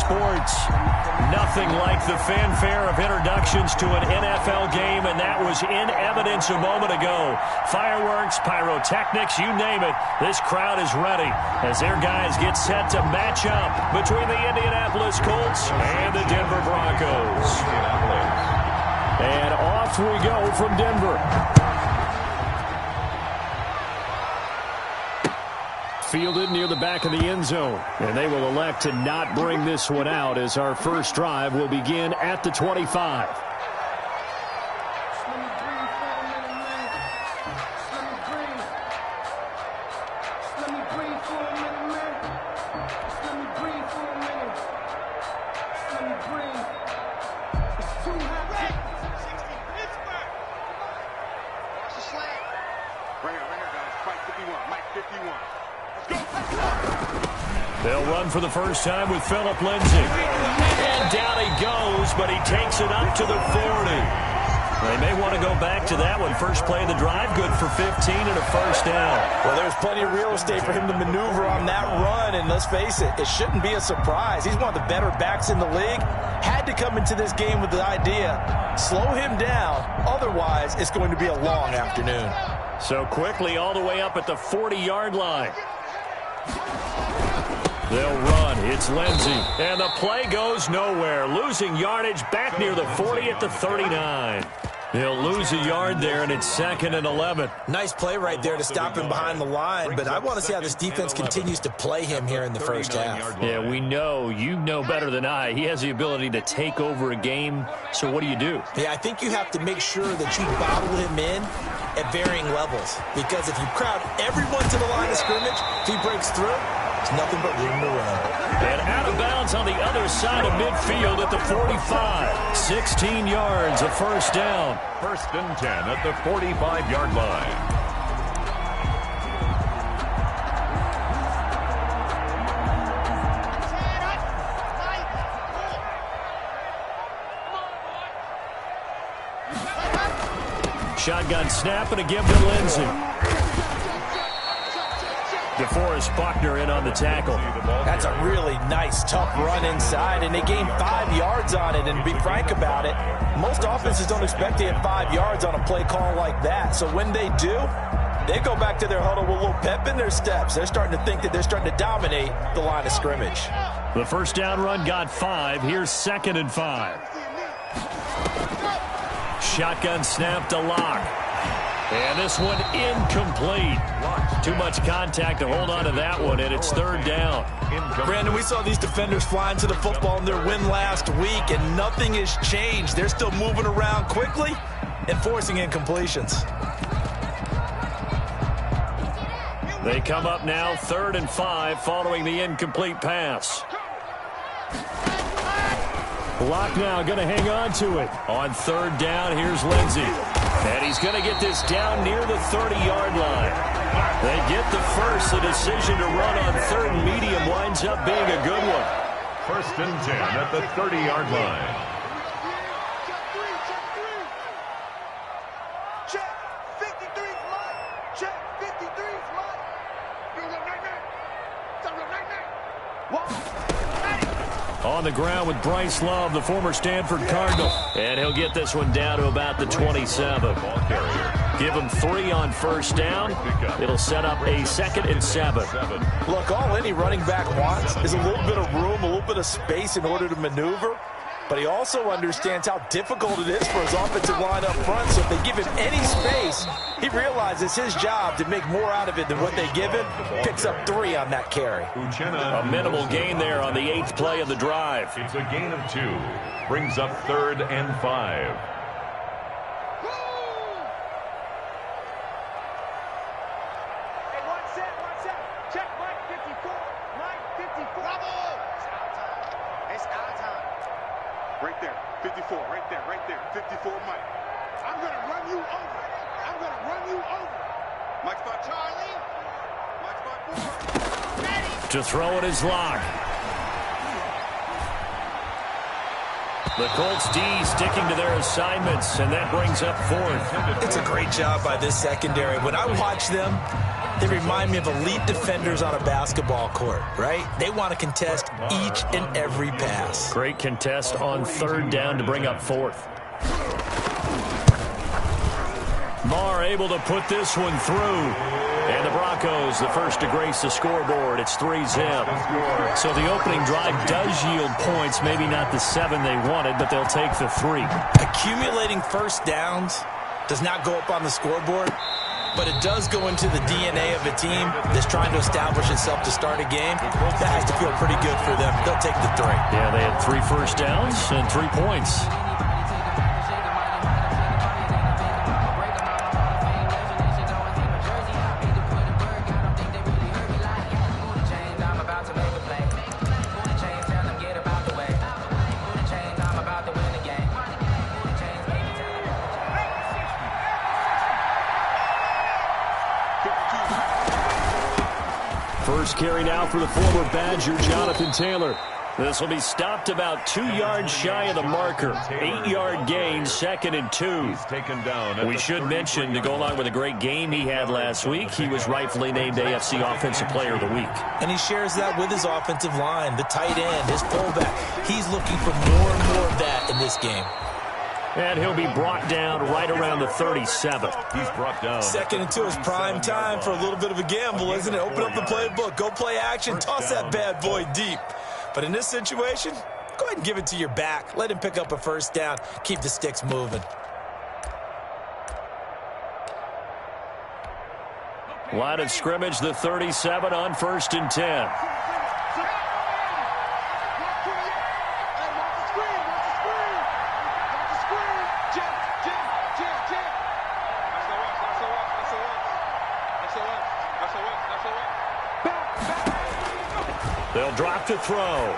sports. Nothing like the fanfare of introductions to an NFL game, and that was in evidence a moment ago. Fireworks, pyrotechnics, you name it. This crowd is ready as their guys get set to match up between the Indianapolis Colts and the Denver Broncos. And off we go from Denver. Fielded near the back of the end zone. And they will elect to not bring this one out as our first drive will begin at the 25. They'll run for the first time with Phillip Lindsay. And down he goes, but he takes it up to the 40. They may want to go back to that one. First play of the drive, good for 15 and a first down. Well, there's plenty of real estate for him to maneuver on that run, and let's face it, it shouldn't be a surprise. He's one of the better backs in the league. Had to come into this game with the idea, slow him down, otherwise it's going to be a long afternoon. So quickly all the way up at the 40-yard line. They'll run. It's Lindsay. And the play goes nowhere. Losing yardage back near the 40 at the 39. They'll lose a yard there, and it's 2nd and 11. Nice play right there to stop him behind the line, but I want to see how this defense continues to play him here in the first half. Yeah, we know. You know better than I. He has the ability to take over a game. So what do you do? Yeah, I think you have to make sure that you bottle him in at varying levels, because if you crowd everyone to the line of scrimmage, if he breaks through, it's nothing but room to run. And out of bounds on the other side of midfield at the 45. 16 yards, a first down. 1st and 10 at the 45-yard line. Shotgun snap and a give to Lindsay. DeForest Buckner in on the tackle. That's a really nice, tough run inside, and they gained 5 yards on it. And to be frank about it, most offenses don't expect to get 5 yards on a play call like that. So when they do, they go back to their huddle with a little pep in their steps. They're starting to think that they're starting to dominate the line of scrimmage. The first down run got 5. Here's 2nd and 5. Shotgun snap to Locke. And this one incomplete. Too much contact to hold on to that one, and it's 3rd down. Brandon, we saw these defenders flying to the football in their win last week, and nothing has changed. They're still moving around quickly and forcing incompletions. They come up now 3rd and 5 following the incomplete pass. Locke now going to hang on to it. On 3rd down, here's Lindsay. And he's going to get this down near the 30-yard line. They get the first. The decision to run on 3rd and medium winds up being a good one. 1st and 10 at the 30-yard line. Check. 53's mine. Check. 53's mine. You look right now. You look right now. On the ground with Bryce Love, the former Stanford Cardinal. And he'll get this one down to about the 27. Give him 3 on first down. It'll set up a 2nd and 7. Look, all any running back wants is a little bit of room, a little bit of space in order to maneuver. But he also understands how difficult it is for his offensive line up front. So if they give him any space, he realizes his job to make more out of it than what they give him. Picks up 3 on that carry. A minimal gain there on the 8th play of the drive. It's a gain of 2. Brings up 3rd and 5. Right there, 54, right there, 54, Mike. I'm going to run you over. I'm going to run you over. Mike spot Charlie. Mike spot 4. Ready. To throw it is Locke. The Colts D sticking to their assignments, and that brings up 4th. It's a great job by this secondary. When I watch them, They remind me of elite defenders on a basketball court, right? They want to contest each and every pass. Great contest on third down to bring up fourth. Marr able to put this one through. And the Broncos, the first to grace the scoreboard. It's 3-zip. So the opening drive does yield points. Maybe not the 7 they wanted, but they'll take the 3. Accumulating first downs does not go up on the scoreboard, but it does go into the DNA of a team that's trying to establish itself to start a game. That has to feel pretty good for them. They'll take the 3. Yeah, they had 3 first downs and 3 points. First carry now for the former Badger, Jonathan Taylor. This will be stopped about 2 yards shy of the marker. 8-yard gain, 2nd and 2. He's taken down. We should mention, to go along with a great game he had last week, he was rightfully named AFC Offensive Player of the Week. And he shares that with his offensive line, the tight end, his fullback. He's looking for more and more of that in this game. And he'll be brought down right around the 37. He's brought down. 2nd and 2 is prime time for a little bit of a gamble, isn't it? Open up the playbook, go play action, toss that bad boy deep. But in this situation, go ahead and give it to your back. Let him pick up a first down. Keep the sticks moving. Line of scrimmage, the 37 on 1st and 10. They'll drop to throw.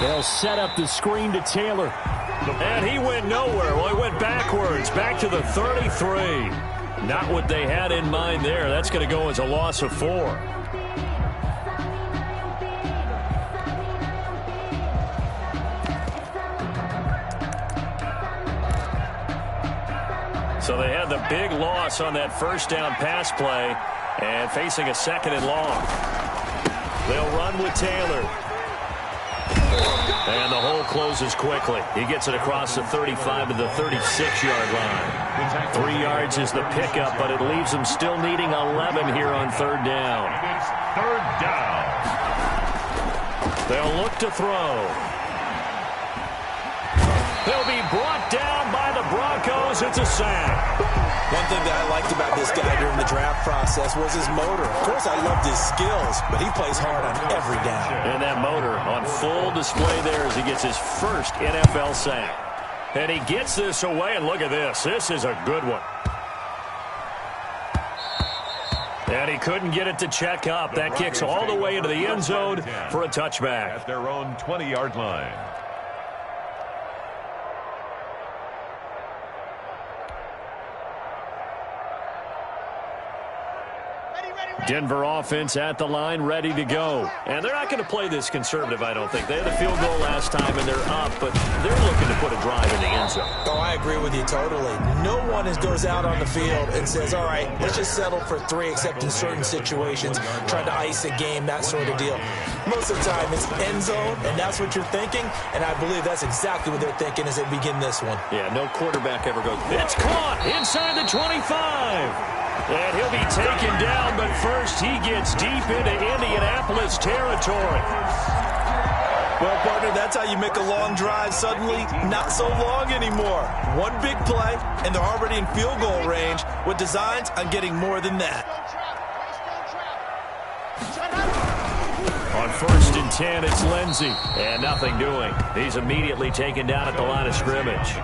They'll set up the screen to Taylor. And he went nowhere. Well, he went backwards, back to the 33. Not what they had in mind there. That's going to go as a loss of 4. So they had the big loss on that first down pass play and facing a 2nd and long. They'll run with Taylor. And the hole closes quickly. He gets it across the 35 to the 36-yard line. 3 yards is the pickup, but it leaves them still needing 11 here on third down. It's third down. They'll look to throw. They'll be brought down by the Broncos. It's a sack. One thing that I liked about this guy during the draft process was his motor. Of course, I loved his skills, but he plays hard on every down. And that motor on full display there as he gets his first NFL sack. And he gets this away, and look at this. This is a good one. And he couldn't get it to check up. That kicks all the way into the end zone for a touchback. At their own 20-yard line. Denver offense at the line, ready to go. And they're not going to play this conservative, I don't think. They had a field goal last time, and they're up, but they're looking to put a drive in the end zone. Oh, I agree with you totally. No one goes out on the field and says, all right, let's just settle for 3, except in certain situations, trying to ice a game, that sort of deal. Most of the time, it's end zone, and that's what you're thinking, and I believe that's exactly what they're thinking as they begin this one. Yeah, no quarterback ever goes. It's caught inside the 25. And he'll be taken down, but first he gets deep into Indianapolis territory. Well, partner, that's how you make a long drive suddenly not so long anymore. One big play, and they're already in field goal range with designs on getting more than that. On 1st and 10, it's Lindsey. And nothing doing. He's immediately taken down at the line of scrimmage.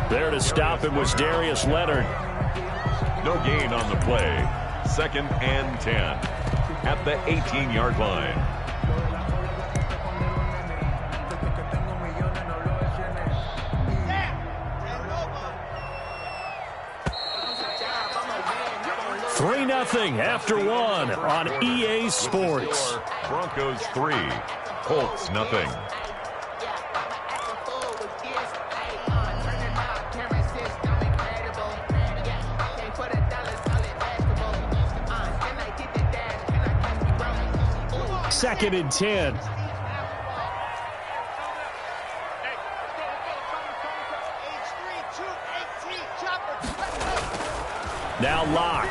There to stop him was Darius Leonard. No gain on the play. 2nd and 10 at the 18-yard line. Three 3-0 after one on EA Sports. Broncos 3, Colts nothing. 2nd and 10. Now Locke.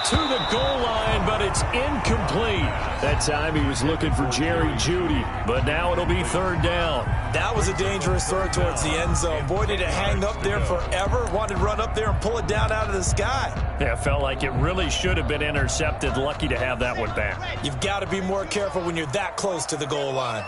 To the goal line, but it's incomplete. That time he was looking for Jerry Jeudy, but now it'll be 3rd down. That was a dangerous throw towards the end zone. Boy, did it hang up there forever. Wanted to run up there and pull it down out of the sky. Yeah, it felt like it really should have been intercepted. Lucky to have that one back. You've got to be more careful when you're that close to the goal line.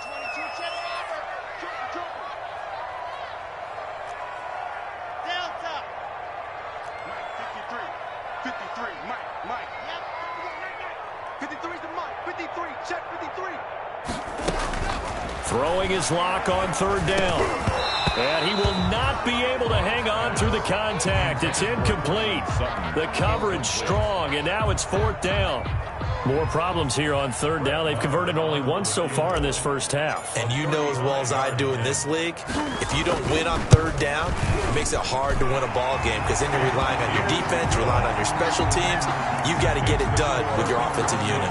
Throwing his Lock on 3rd down. And he will not be able to hang on through the contact. It's incomplete. The coverage strong, and now it's 4th down. More problems here on 3rd down. They've converted only once so far in this first half. And you know as well as I do in this league, if you don't win on 3rd down, it makes it hard to win a ball game because then you're relying on your defense, you're relying on your special teams. You've got to get it done with your offensive unit.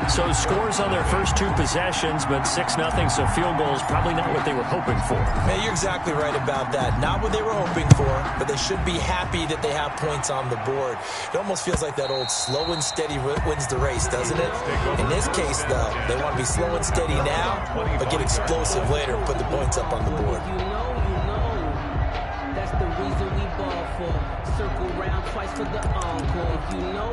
So scores on their first 2 possessions, but 6-0, so field goal is probably not what they were hoping for. Man, you're exactly right about that. Not what they were hoping for, but they should be happy that they have points on the board. It almost feels like that old slow and steady wins the race, doesn't it? In this case, though, they want to be slow and steady now, but get explosive later and put the points up on the board. You know, that's the reason we ball for. Circle round twice for the encore. You know.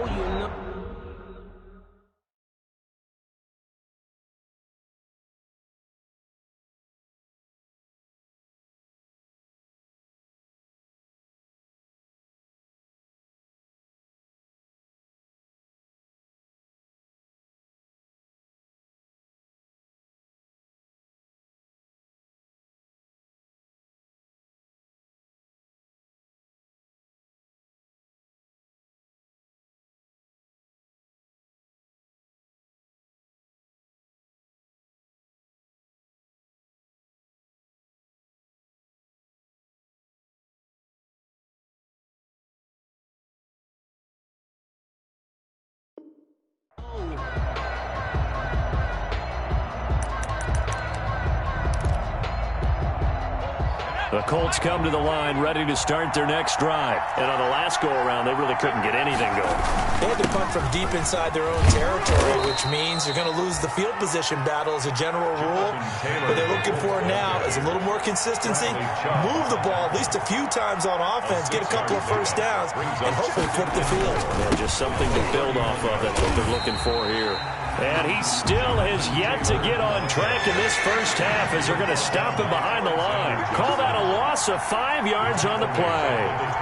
The Colts come to the line ready to start their next drive. And on the last go-around, they really couldn't get anything going. They had to punt from deep inside their own territory, which means you're going to lose the field position battle as a general rule. What they're looking for now is a little more consistency. Move the ball at least a few times on offense, get a couple of first downs, and hopefully flip the field. Yeah, just something to build off of. That's what they're looking for here. And he still has yet to get on track in this first half as they're going to stop him behind the line. Call that a loss of 5 yards on the play.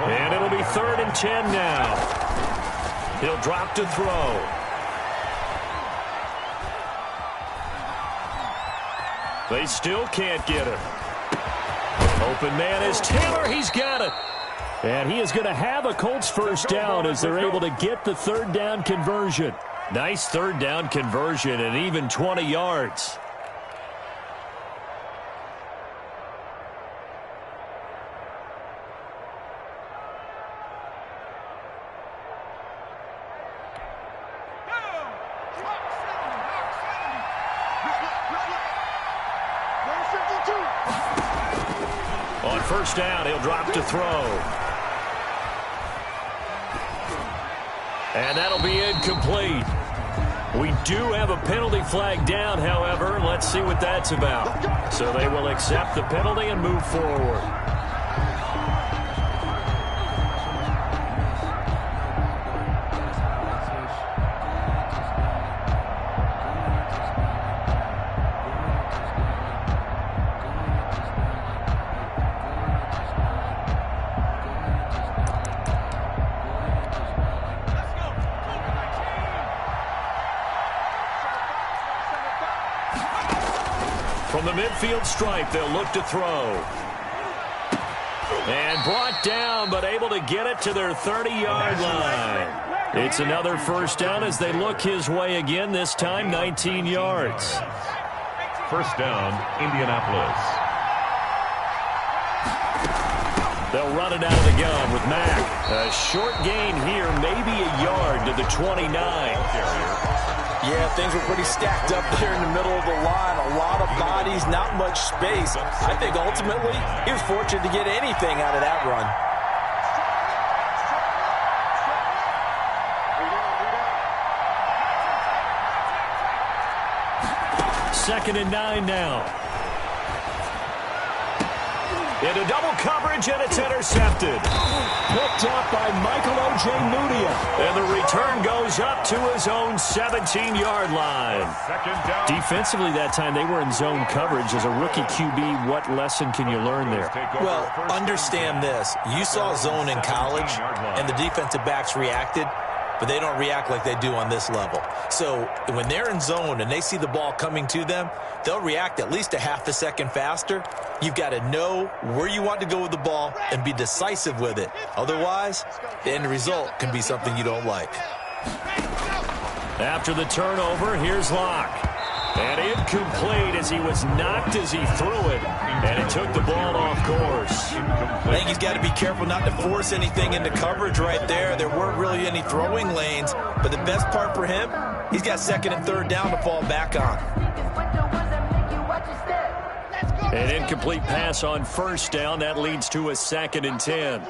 And it'll be 3rd and 10 now. He'll drop to throw. They still can't get him. Open man is Taylor. He's got it. And he is going to have a Colts first down as they're able to get the 3rd down conversion. Nice 3rd down conversion and even 20 yards. On first down, he'll drop to throw. And that'll be incomplete. We do have a penalty flag down, however. Let's see what that's about. So they will accept the penalty and move forward. From the midfield stripe, they'll look to throw. And brought down, but able to get it to their 30-yard line. It's another first down as they look his way again, this time 19 yards. First down, Indianapolis. They'll run it out of the gun with Mack. A short gain here, maybe a yard to the 29. Yeah, things were pretty stacked up there in the middle of the line. A lot of bodies, not much space. I think ultimately he was fortunate to get anything out of that run. Second and 9 now. Into double coverage, and it's intercepted. Picked up by Michael Ojemudia. And the return goes up to his own 17-yard line. Defensively that time, they were in zone coverage. As a rookie QB, what lesson can you learn there? Well, understand this. You saw zone in college, and the defensive backs reacted, but they don't react like they do on this level. So when they're in zone and they see the ball coming to them, they'll react at least a half a second faster. You've got to know where you want to go with the ball and be decisive with it. Otherwise, the end result can be something you don't like. After the turnover, here's Locke. And incomplete as he was knocked as he threw it. And it took the ball off course. I think he's got to be careful not to force anything into coverage right there. There weren't really any throwing lanes. But the best part for him, he's got second and third down to fall back on. An incomplete pass on first down. That leads to a 2nd and 10.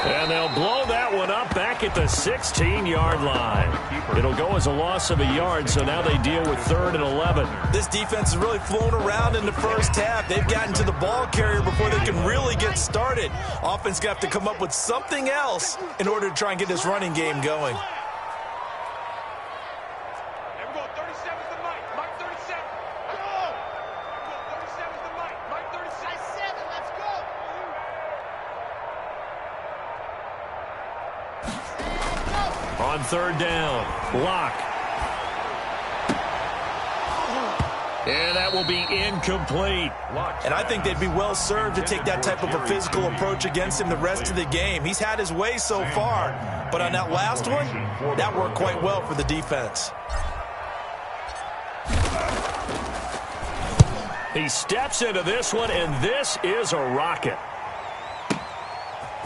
And they'll blow that one up back at the 16-yard line. It'll go as a loss of a yard, so now they deal with 3rd and 11. This defense has really flown around in the first half. They've gotten to the ball carrier before they can really get started. Offense got to come up with something else in order to try and get this running game going. On 3rd down, Locke. And that will be incomplete. And I think they'd be well served to take that type of a physical approach against him the rest of the game. He's had his way so far, but on that last one, that worked quite well for the defense. He steps into this one, and this is a rocket.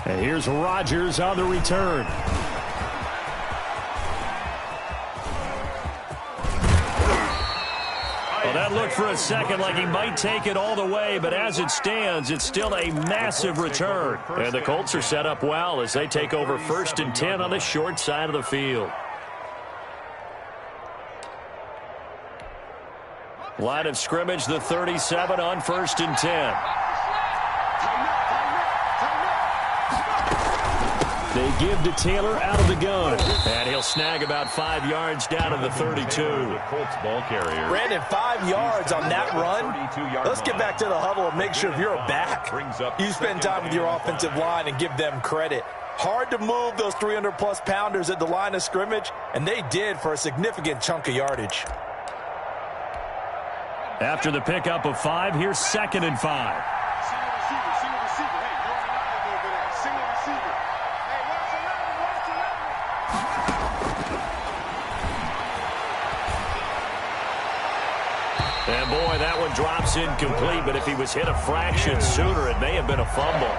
And here's Rodgers on the return. Well, that looked for a second like he might take it all the way, but as it stands, it's still a massive return. And the Colts are set up well as they take over 1st and 10 on the short side of the field. Line of scrimmage, the 37 on 1st and 10. They give to Taylor out of the gun. And he'll snag about 5 yards down to the 32. Colts ball carrier. Brandon, 5 yards on that run. Let's get back to the huddle and make sure if you're a back, you spend time with your offensive line and give them credit. Hard to move those 300-plus pounders at the line of scrimmage, and they did for a significant chunk of yardage. After the pickup of 5, here's 2nd and 5. And boy, that one drops incomplete, but if he was hit a fraction sooner, it may have been a fumble.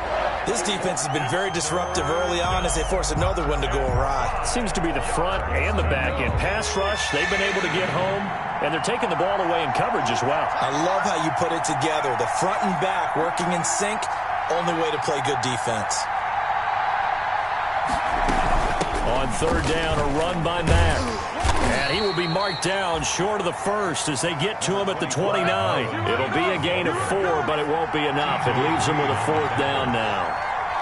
This defense has been very disruptive early on as they force another one to go awry. Seems to be the front and the back end. Pass rush, they've been able to get home, and they're taking the ball away in coverage as well. I love how you put it together. The front and back working in sync, only way to play good defense. On 3rd down, a run by Mack. And he will be marked down short of the 1st as they get to him at the 29. It'll be a gain of 4, but it won't be enough. It leaves him with a 4th down now.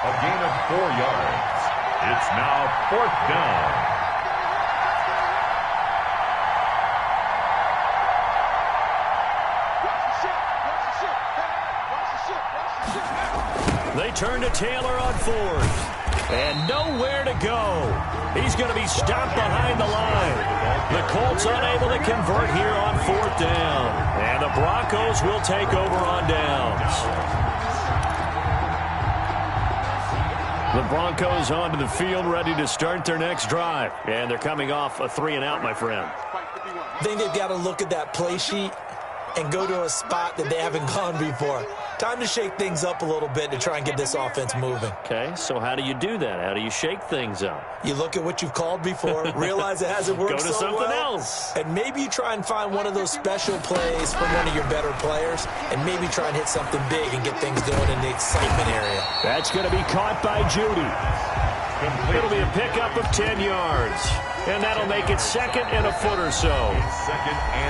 A gain of 4 yards. It's now 4th down. They turn to Taylor on 4th. And nowhere to go. He's going to be stopped behind the line. The Colts unable to convert here on 4th down. And the Broncos will take over on downs. The Broncos onto the field ready to start their next drive. And they're coming off a 3-and-out, my friend. I think they've got to look at that play sheet and go to a spot that they haven't gone before. Time to shake things up a little bit to try and get this offense moving. Okay, so how do you do that? How do you shake things up? You look at what you've called before, realize it hasn't worked Go to so something well, else. and maybe you try and find one of those special plays from one of your better players, and maybe try and hit something big and get things going in the excitement area. That's going to be caught by Judy. It'll be a pickup of 10 yards. And that'll make it second and a foot or so.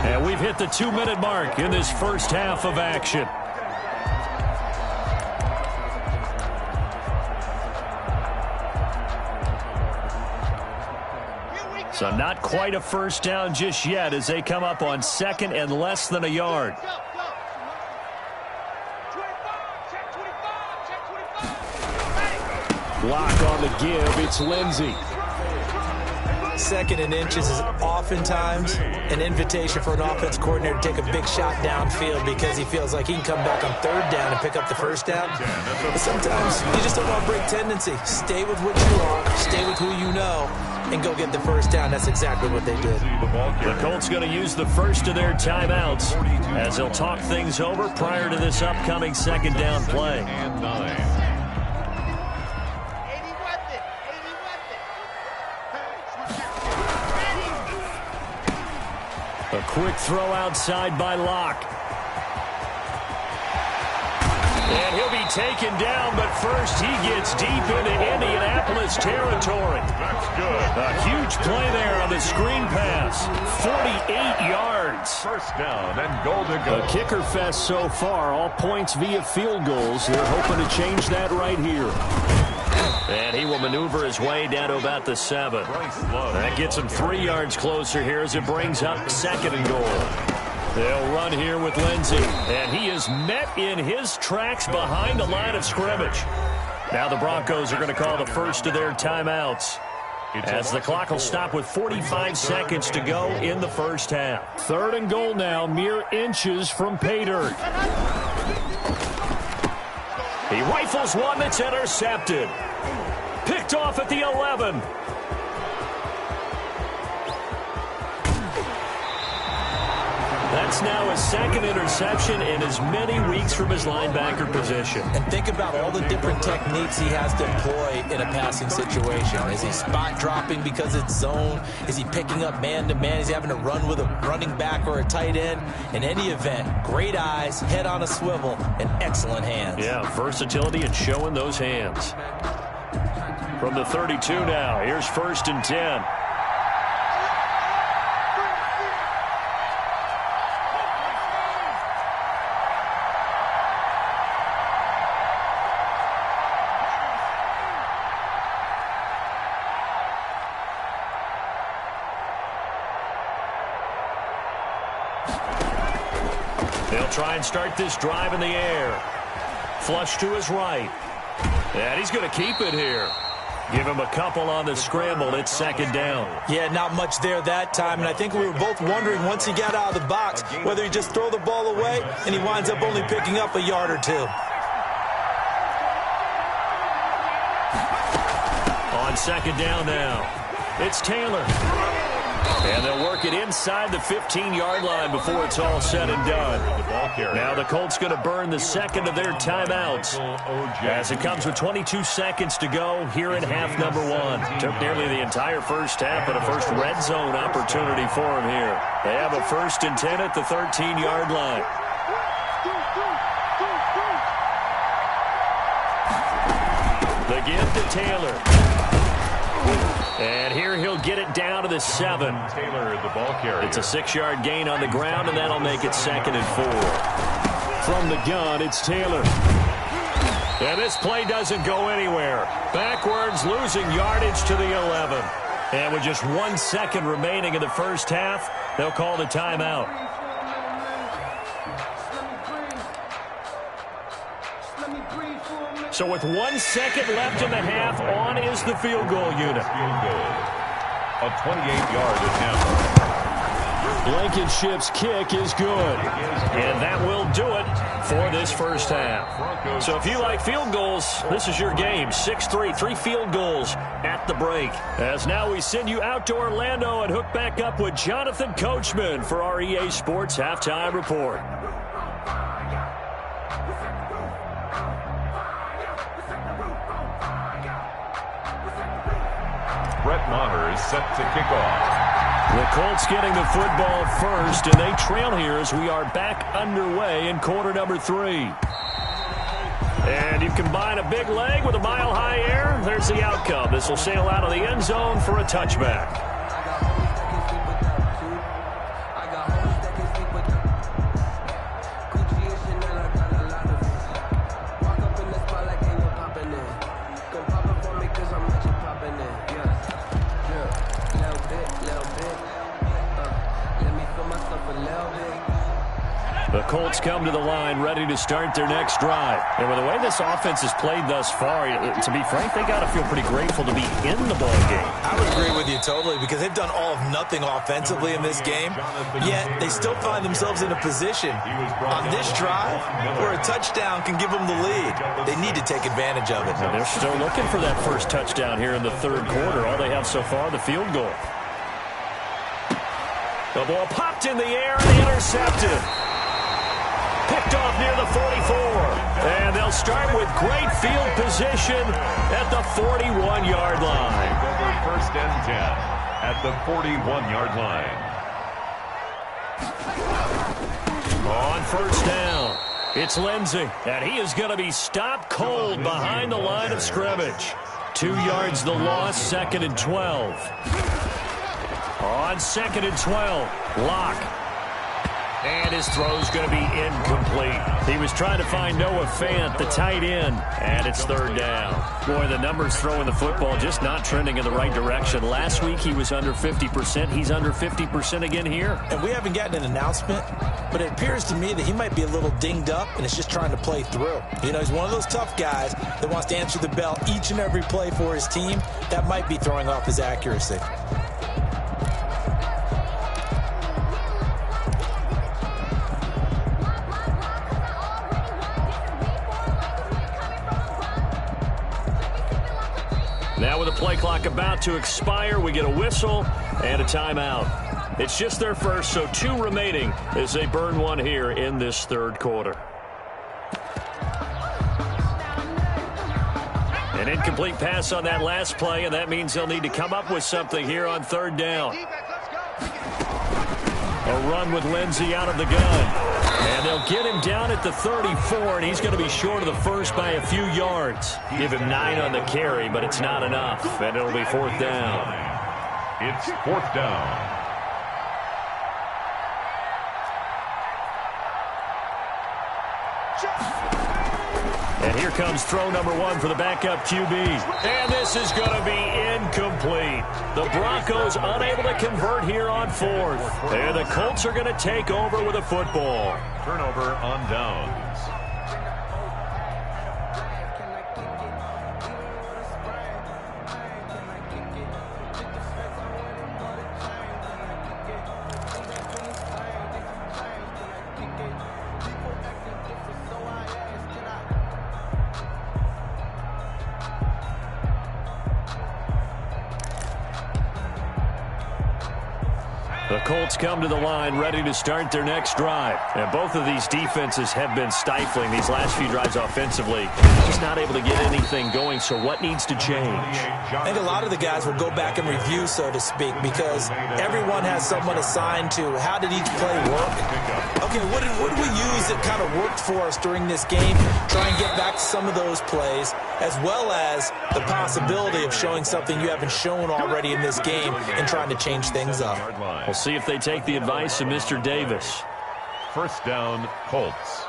And we've hit the 2-minute mark in this first half of action. So not quite a first down just yet as they come up on second and less than a yard. Block on the give. It's Lindsey. Second and inches is oftentimes an invitation for an offense coordinator to take a big shot downfield because he feels like he can come back on third down and pick up the first down. But sometimes you just don't want to break tendency. Stay with what you are, stay with who you know, and go get the first down. That's exactly what they did. The Colts going to use the first of their timeouts as they'll talk things over prior to this upcoming second down play. A quick throw outside by Locke. And he'll be taken down, but first he gets deep into Indianapolis territory. That's good. A huge play there on the screen pass. 48 yards. First down and goal to go. A kicker fest so far. All points via field goals. They're hoping to change that right here. And he will maneuver his way down to about the 7. That gets him 3 yards closer here as it brings up second and goal. They'll run here with Lindsey. And he is met in his tracks behind the line of scrimmage. Now the Broncos are going to call the first of their timeouts, as the clock will stop with 45 seconds to go in the first half. Third and goal now, mere inches from pay dirt. He rifles one that's intercepted. Picked off at the 11. That's now his second interception in as many weeks from his linebacker position. And think about all the different techniques he has to employ in a passing situation. Is he spot dropping because it's zone? Is he picking up man-to-man? Is he having to run with a running back or a tight end? In any event, great eyes, head on a swivel, and excellent hands. Yeah, versatility and showing those hands. From the 32 now, here's first and 10. They'll try and start this drive in the air. Flush to his right. And he's going to keep it here. Give him a couple on the scramble. It's second down. Yeah, not much there that time. And I think we were both wondering once he got out of the box whether he just throw the ball away and he winds up only picking up a yard or two. On second down now, it's Taylor. And they'll work it inside the 15-yard line before it's all said and done. Now the Colts going to burn the second of their timeouts as it comes with 22 seconds to go here in half number 1. Took nearly the entire first half, but a first red zone opportunity for him here. They have a first and 10 at the 13-yard line. The give to Taylor. And here he'll get it down to the 7. Taylor, the ball carrier. It's a 6-yard gain on the ground, and that'll make it second and 4. From the gun, it's Taylor. And this play doesn't go anywhere. Backwards, losing yardage to the 11. And with just 1 second remaining in the first half, they'll call the timeout. So with 1 second left in the half, on is the field goal unit. Field goal. A 28-yard attempt. Blankenship's kick is good. And that will do it for this first half. So if you like field goals, this is your game. 6-3, 3 field goals at the break. As now we send you out to Orlando and hook back up with Jonathan Coachman for our EA Sports Halftime Report. Brett Maher is set to kick off. The Colts getting the football first, and they trail here as we are back underway in quarter number 3. And you combine a big leg with a mile-high air, there's the outcome. This will sail out of the end zone for a touchback. The Colts come to the line ready to start their next drive. And with the way this offense has played thus far, to be frank, they got to feel pretty grateful to be in the ball game. I would agree with you totally because they've done all of nothing offensively in this game, yet they still find themselves in a position on this drive where a touchdown can give them the lead. They need to take advantage of it. And they're still looking for that first touchdown here in the third quarter. All they have so far, the field goal. The ball popped in the air and intercepted. Picked off near the 44. And they'll start with great field position at the 41-yard line. Over first and 10 at the 41-yard line. On first down, it's Lindsey. And he is going to be stopped cold behind the line of scrimmage. 2 yards the loss, 2nd and 12. On 2nd and 12, Locke. And his throw's going to be incomplete. He was trying to find Noah Fant, the tight end, and it's 3rd down. Boy, the numbers throwing the football just not trending in the right direction. Last week he was under 50%. He's under 50% again here. And we haven't gotten an announcement, but it appears to me that he might be a little dinged up and is just trying to play through. You know, he's one of those tough guys that wants to answer the bell each and every play for his team. That might be throwing off his accuracy. Now with the play clock about to expire, we get a whistle and a timeout. It's just their first, so 2 remaining as they burn 1 here in this third quarter. An incomplete pass on that last play, and that means they'll need to come up with something here on 3rd down. A run with Lindsey out of the gun. And they'll get him down at the 34, and he's going to be short of the first by a few yards. Give him 9 on the carry, but it's not enough, and it'll be 4th down. It's 4th down. And here comes throw number 1 for the backup QB. And this is going to be incomplete. The Broncos unable to convert here on 4th. And the Colts are going to take over with a football. Turnover on downs. The Colts come to the line ready to start their next drive. And both of these defenses have been stifling these last few drives offensively. Just not able to get anything going, so what needs to change? I think a lot of the guys will go back and review, so to speak, because everyone has someone assigned to how did each play work. Okay, what did we use that kind of worked for us during this game? Try and get back to some of those plays, as well as the possibility of showing something you haven't shown already in this game and trying to change things up. We'll see if they take the advice of Mr. Davis. 1st down, Colts.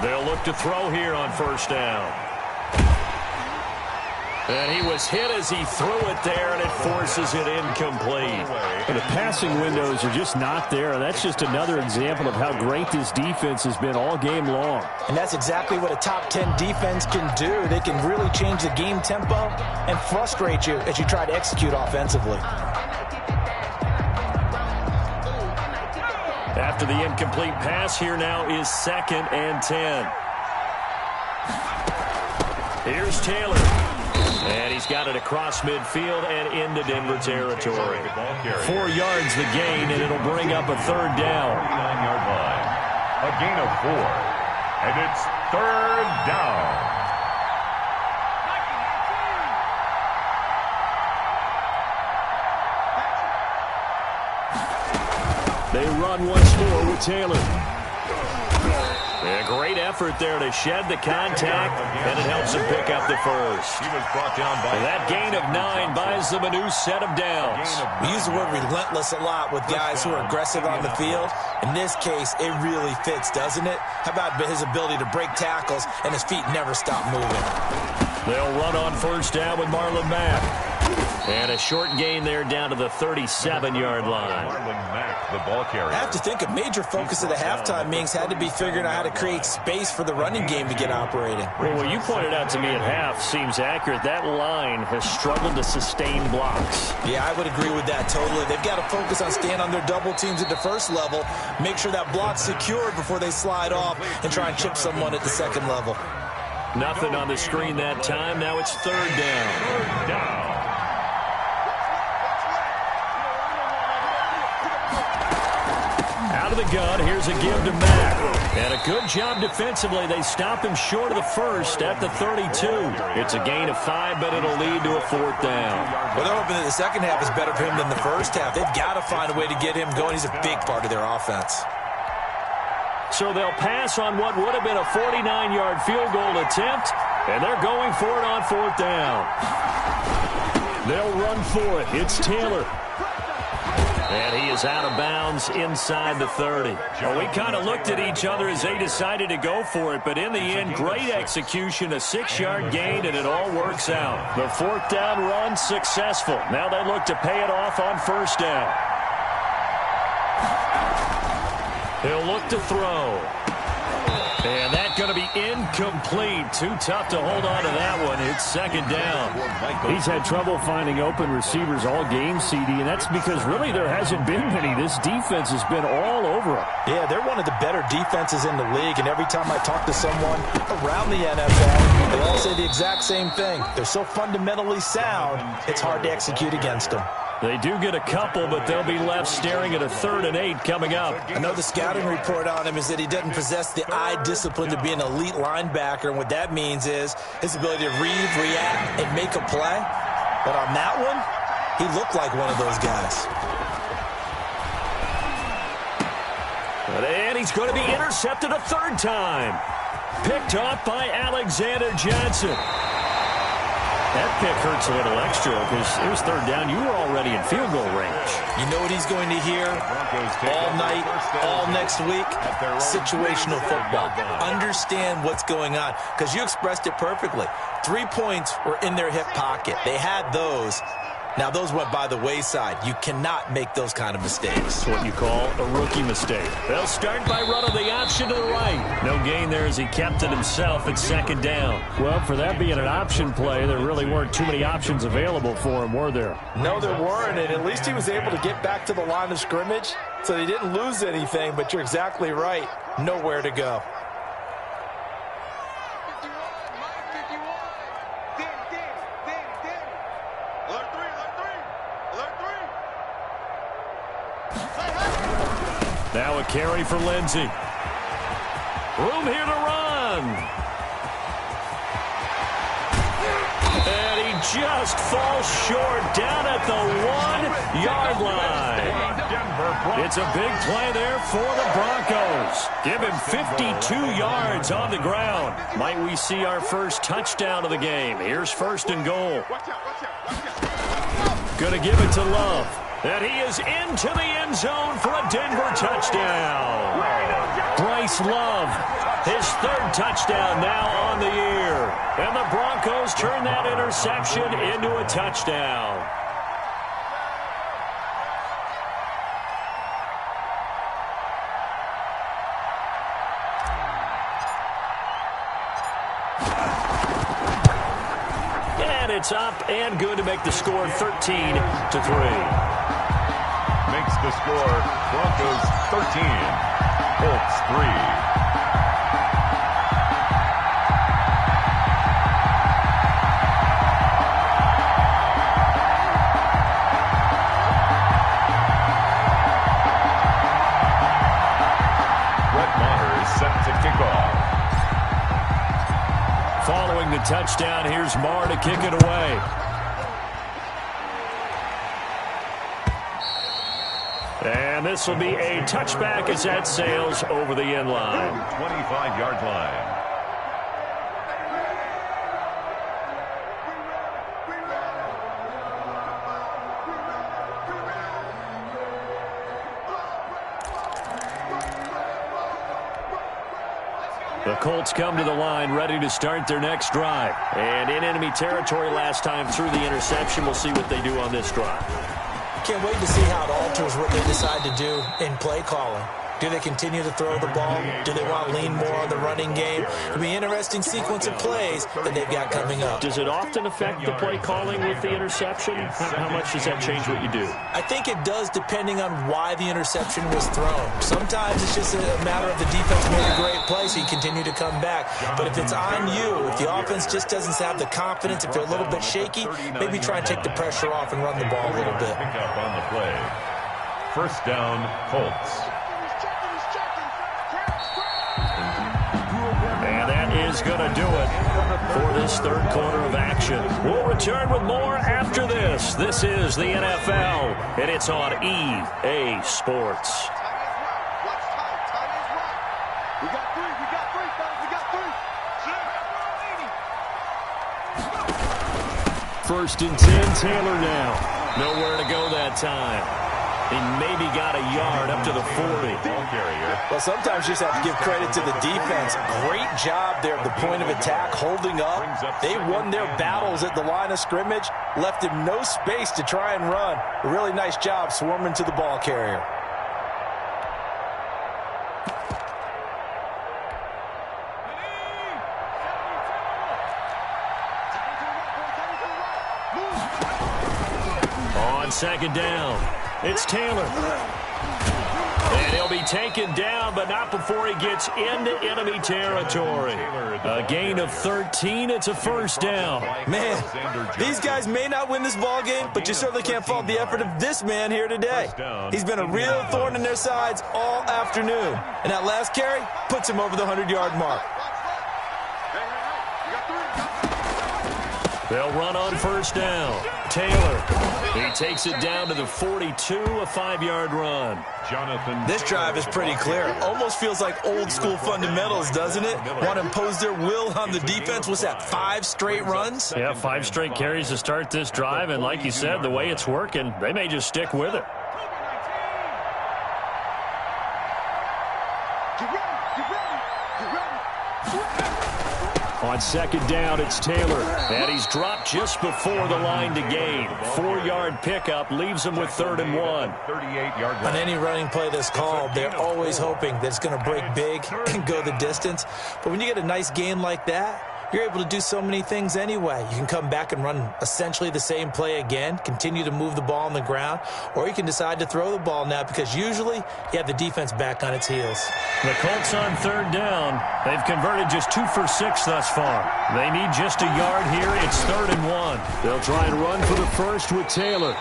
They'll look to throw here on 1st down. And he was hit as he threw it there, and it forces it incomplete. And the passing windows are just not there. And that's just another example of how great this defense has been all game long. And that's exactly what a top 10 defense can do. They can really change the game tempo and frustrate you as you try to execute offensively. After the incomplete pass, here now is 2nd and 10. Here's Taylor. And he's got it across midfield and into Denver territory. 4 yards the gain, and it'll bring up a third down. 49-yard line. A gain of 4. And it's third down. They run once more with Taylor. A great effort there to shed the contact, and it helps him pick up the first. He was brought down by that gain of 9 buys them a new set of downs. We use the word relentless a lot with guys who are aggressive on the field. In this case, it really fits, doesn't it? How about his ability to break tackles and his feet never stop moving? They'll run on first down with Marlon Mack. And a short gain there down to the 37-yard line. Marlon Mack, the ball carrier. I have to think a major focus of the halftime meetings had to be figuring out how to create space for the running game to get operating. Well, what you pointed out to me at half seems accurate. That line has struggled to sustain blocks. Yeah, I would agree with that totally. They've got to focus on staying on their double teams at the first level, make sure that block's secured before they slide off and try and chip someone at the second level. Nothing on the screen that time. Now it's third down. Third down. Out of the gun, here's a give to Mack. And a good job defensively. They stop him short of the first at the 32. It's a gain of 5, but it'll lead to a fourth down. Well, they're hoping that the second half is better for him than the first half. They've got to find a way to get him going. He's a big part of their offense. So they'll pass on what would have been a 49-yard field goal attempt, and they're going for it on fourth down. They'll run for it. It's Taylor. And he is out of bounds inside the 30. Well, we kind of looked at each other as they decided to go for it, but in the end, great execution, a 6-yard gain, and it all works out. The fourth down run successful. Now they look to pay it off on first down. He'll look to throw. And that's going to be incomplete. Too tough to hold on to that one. It's second down. He's had trouble finding open receivers all game, CD, and that's because really there hasn't been many. This defense has been all over him. Yeah, they're one of the better defenses in the league, and every time I talk to someone around the NFL, they all say the exact same thing. They're so fundamentally sound, it's hard to execute against them. They do get a couple, but they'll be left staring at a 3rd and 8 coming up. I know the scouting report on him is that he doesn't possess the eye discipline to be an elite linebacker, and what that means is his ability to read, react, and make a play. But on that one, he looked like one of those guys. And he's going to be intercepted a 3rd time. Picked off by Alexander Johnson. That pick hurts a little extra because it was 3rd down. You were already in field goal range. You know what he's going to hear all night, all next week? Situational football. Understand what's going on because you expressed it perfectly. 3 points were in their hip pocket. They had those. Now, those went by the wayside. You cannot make those kind of mistakes. That's what you call a rookie mistake. They'll start by running the option to the right. No gain there as he kept it himself at second down. Well, for that being an option play, there really weren't too many options available for him, were there? No, there weren't, and at least he was able to get back to the line of scrimmage, so they didn't lose anything, but you're exactly right. Nowhere to go. Now a carry for Lindsey. Room here to run. And he just falls short down at the 1-yard line. It's a big play there for the Broncos. Give him 52 yards on the ground. Might we see our first touchdown of the game? Here's 1st and goal. Going to give it to Love. And he is into the end zone for a Denver touchdown. Bryce Love, his 3rd touchdown now on the year. And the Broncos turn that interception into a touchdown. And it's up and good to make the score 13-3. Makes the score Broncos 13, Colts 3. touchdown. Here's Marr to kick it away. And this will be a touchback as that sails over the end line. 25-yard line. The Colts come to the line ready to start their next drive. And in enemy territory last time through the interception. We'll see what they do on this drive. Can't wait to see how it alters what they decide to do in play calling. Do they continue to throw the ball? Do they want to lean more on the running game? It'll be an interesting sequence of plays that they've got coming up. Does it often affect the play calling with the interception? How much does that change what you do? I think it does depending on why the interception was thrown. Sometimes it's just a matter of the defense made a great play, so you continue to come back. But if it's on you, if the offense just doesn't have the confidence, if they're a little bit shaky, maybe try and take the pressure off and run the ball a little bit. Pick up on the play. First down, Colts. Is going to do it for this third quarter of action. We'll return with more after this. This is the NFL, and it's on EA Sports. We got three, fellas, we got three. First and 10, Taylor now. Nowhere to go that time. He maybe got a yard up to the 40. Ball carrier. Well, sometimes you just have to give credit to the defense. Great job there at the point of attack, holding up. They won their battles at the line of scrimmage, left him no space to try and run. A really nice job swarming to the ball carrier. On second down, it's Taylor. And he'll be taken down, but not before he gets into enemy territory. A gain of 13. It's a first down. Man, these guys may not win this ball game, but you certainly can't fault the effort of this man here today. He's been a real thorn in their sides all afternoon. And that last carry puts him over the 100-yard mark. They'll run on first down. Taylor, he takes it down to the 42, a 5-yard run. Jonathan. This drive is pretty clear. Almost feels like old school fundamentals, doesn't it? Want to impose their will on the defense. What's that, 5 straight runs? Yeah, 5 straight carries to start this drive, and like you said, the way it's working, they may just stick with it. On second down, it's Taylor. And he's dropped just before the line to gain. 4-yard pickup leaves him with 3rd and 1. 38-yard line. On any running play that's called, they're always hoping that it's going to break big and go the distance. But when you get a nice gain like that, you're able to do so many things anyway. You can come back and run essentially the same play again, continue to move the ball on the ground, or you can decide to throw the ball now because usually you have the defense back on its heels. The Colts on 3rd down. They've converted just 2 for 6 thus far. They need just a yard here. It's 3rd and 1. They'll try and run for the first with Taylor.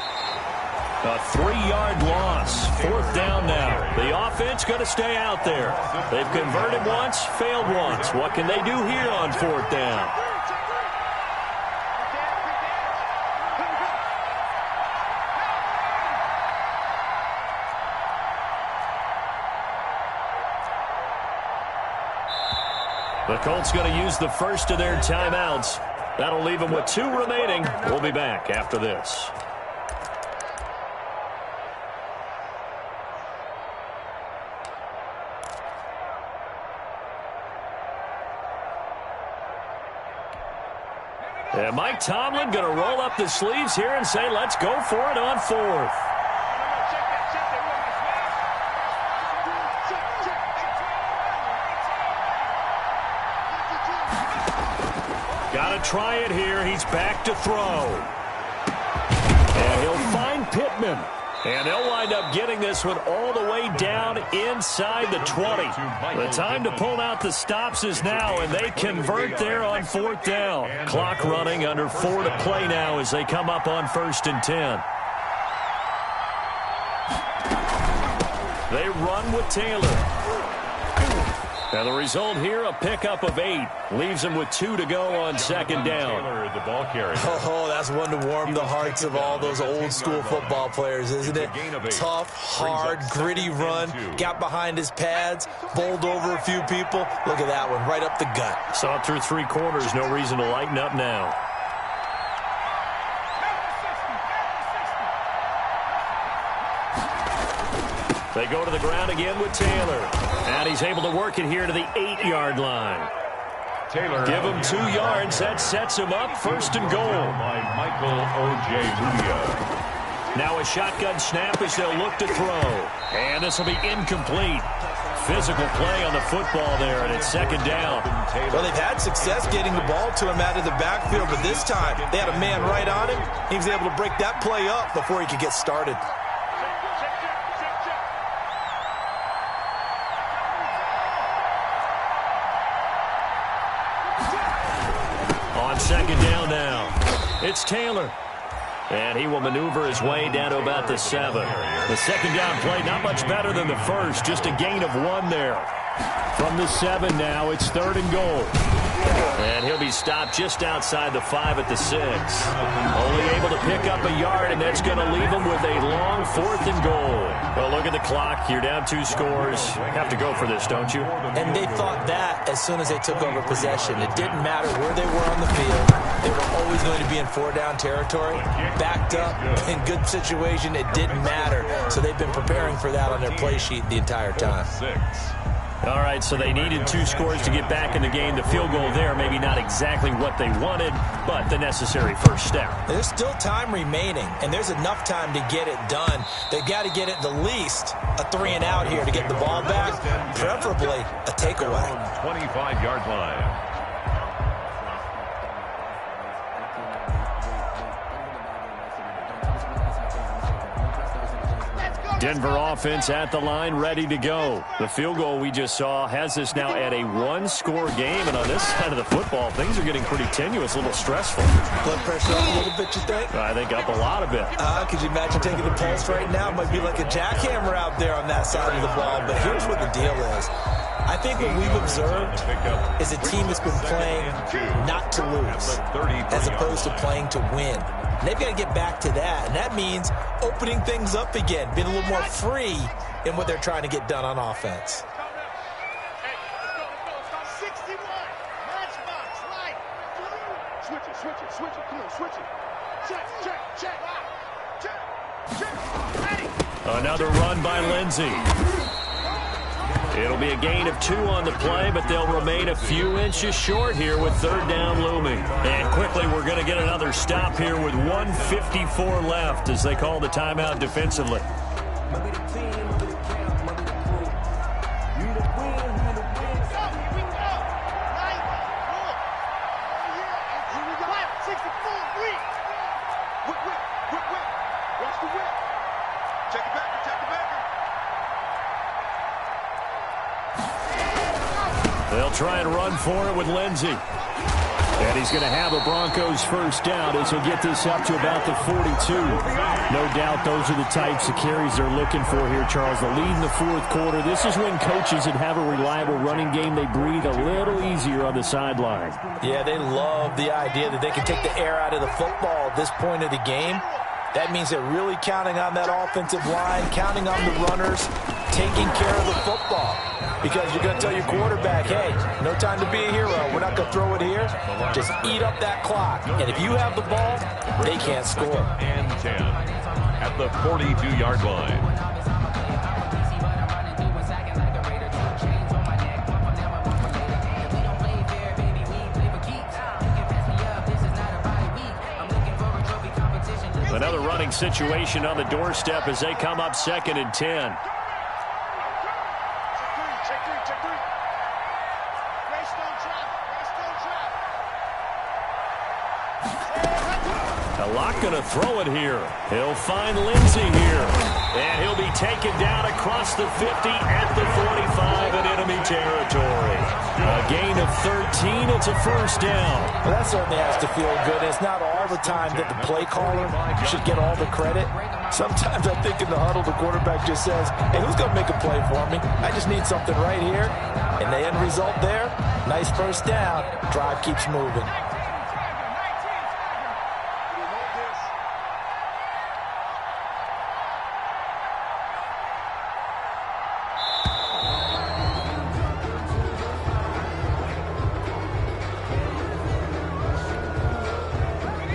A 3-yard loss. 4th down now. The offense going to stay out there. They've converted once, failed once. What can they do here on 4th down? The Colts going to use the first of their timeouts. That'll leave them with 2 remaining. We'll be back after this. And Mike Tomlin going to roll up the sleeves here and say, let's go for it on 4th. Got to try it here. He's back to throw. And he'll find Pittman. And they'll wind up getting this one all the way down inside the 20. The time to pull out the stops is now, and they convert there on 4th down. Clock running, under 4 to play now as they come up on 1st and 10. They run with Taylor. And the result here, a pickup of 8. Leaves him with 2 to go on second down. The ball carrier. Oh, that's one to warm the hearts of all those old-school football players, isn't it? Tough, hard, gritty run. Got behind his pads, bowled over a few people. Look at that one, right up the gut. Saw it through 3 quarters. No reason to lighten up now. They go to the ground again with Taylor. And he's able to work it here to the 8-yard line. Taylor. Give him 2 yards. That sets him up. First and goal. By Michael Ojemudia. Now a shotgun snap as they'll look to throw. And this will be incomplete. Physical play on the football there, and it's second down. Well, they've had success getting the ball to him out of the backfield, but this time they had a man right on him. He was able to break that play up before he could get started. On second down now, it's Taylor. And he will maneuver his way down to about the 7. The second down play, not much better than the first. Just a gain of 1 there. From the 7 now, it's 3rd and goal. And he'll be stopped just outside the 5 at the 6. Only able to pick up a yard, and that's going to leave him with a long 4th and goal. Well, look at the clock. You're down 2 scores. Have to go for this, don't you? And they thought that as soon as they took over possession. It didn't matter where they were on the field. They were always going to be in 4-down territory. Backed up, in good situation, it didn't matter. So they've been preparing for that on their play sheet the entire time. All right, so they needed 2 scores to get back in the game. The field goal there, maybe not exactly what they wanted, but the necessary first step. There's still time remaining, and there's enough time to get it done. They've got to get it the least a 3-and-out here to get the ball back, preferably a takeaway. 25-yard line. Denver offense at the line, ready to go. The field goal we just saw has us now at a 1-score game, and on this side of the football, things are getting pretty tenuous, a little stressful. Blood pressure up a little bit, you think? I think up a lot of it. Could you imagine taking the pulse right now? It might be like a jackhammer out there on that side of the ball, but here's what the deal is. I think what we've observed is a team that's been playing not to lose as opposed to playing to win. And they've got to get back to that, and that means opening things up again, being a little more free in what they're trying to get done on offense. Hey, let's go. 61. Matchbox, right. Switch it. Come on, switch it. Check. Ready. Another run by Lindsey. It'll be a gain of 2 on the play, but they'll remain a few inches short here with 3rd down looming. And quickly, we're going to get another stop here with 1:54 left as they call the timeout defensively. They'll try and run for it with Lindsey. And he's going to have a Broncos first down as he'll get this up to about the 42. No doubt those are the types of carries they're looking for here, Charles. The lead in the 4th quarter. This is when coaches that have a reliable running game, they breathe a little easier on the sideline. Yeah, they love the idea that they can take the air out of the football at this point of the game. That means they're really counting on that offensive line, counting on the runners, taking care of the football. Because you're going to tell your quarterback, hey, no time to be a hero. We're not going to throw it here. Just eat up that clock. And if you have the ball, they can't score. And 10 at the 42-yard line. Another running situation on the doorstep as they come up 2nd and 10. Locke going to throw it here. He'll find Lindsey here. And he'll be taken down across the 50 at the 45 in enemy territory. A gain of 13. It's a first down. Well, that certainly has to feel good. It's not all the time that the play caller should get all the credit. Sometimes I think in the huddle, the quarterback just says, hey, who's going to make a play for me? I just need something right here. And the end result there, nice first down. Drive keeps moving.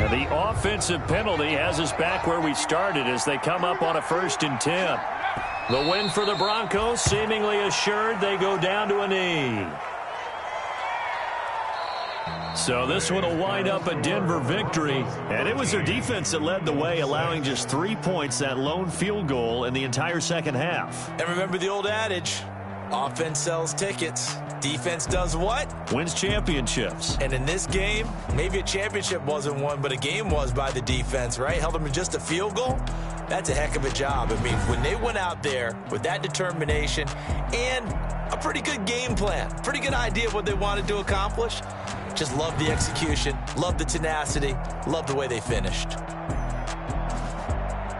The offensive penalty has us back where we started as they come up on a 1st and 10. The win for the Broncos seemingly assured. They go down to a knee. So this one will wind up a Denver victory. And it was their defense that led the way, allowing just 3 points, that lone field goal in the entire second half. And remember the old adage, offense sells tickets. Defense does what? Wins championships. And in this game, maybe a championship wasn't won, but a game was by the defense, right? Held them to just a field goal. That's a heck of a job. I mean, when they went out there with that determination and a pretty good game plan, pretty good idea of what they wanted to accomplish, just love the execution, love the tenacity, love the way they finished.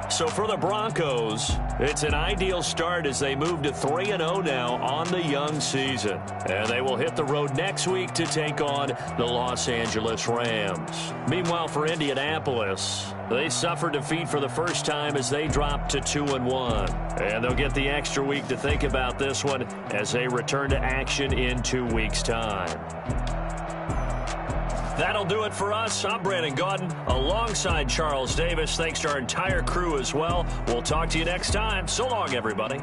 So for the Broncos, it's an ideal start as they move to 3-0 now on the young season. And they will hit the road next week to take on the Los Angeles Rams. Meanwhile, for Indianapolis, they suffered defeat for the first time as they dropped to 2-1. And they'll get the extra week to think about this one as they return to action in 2 weeks' time. That'll do it for us. I'm Brandon Gaudin alongside Charles Davis. Thanks to our entire crew as well. We'll talk to you next time. So long, everybody.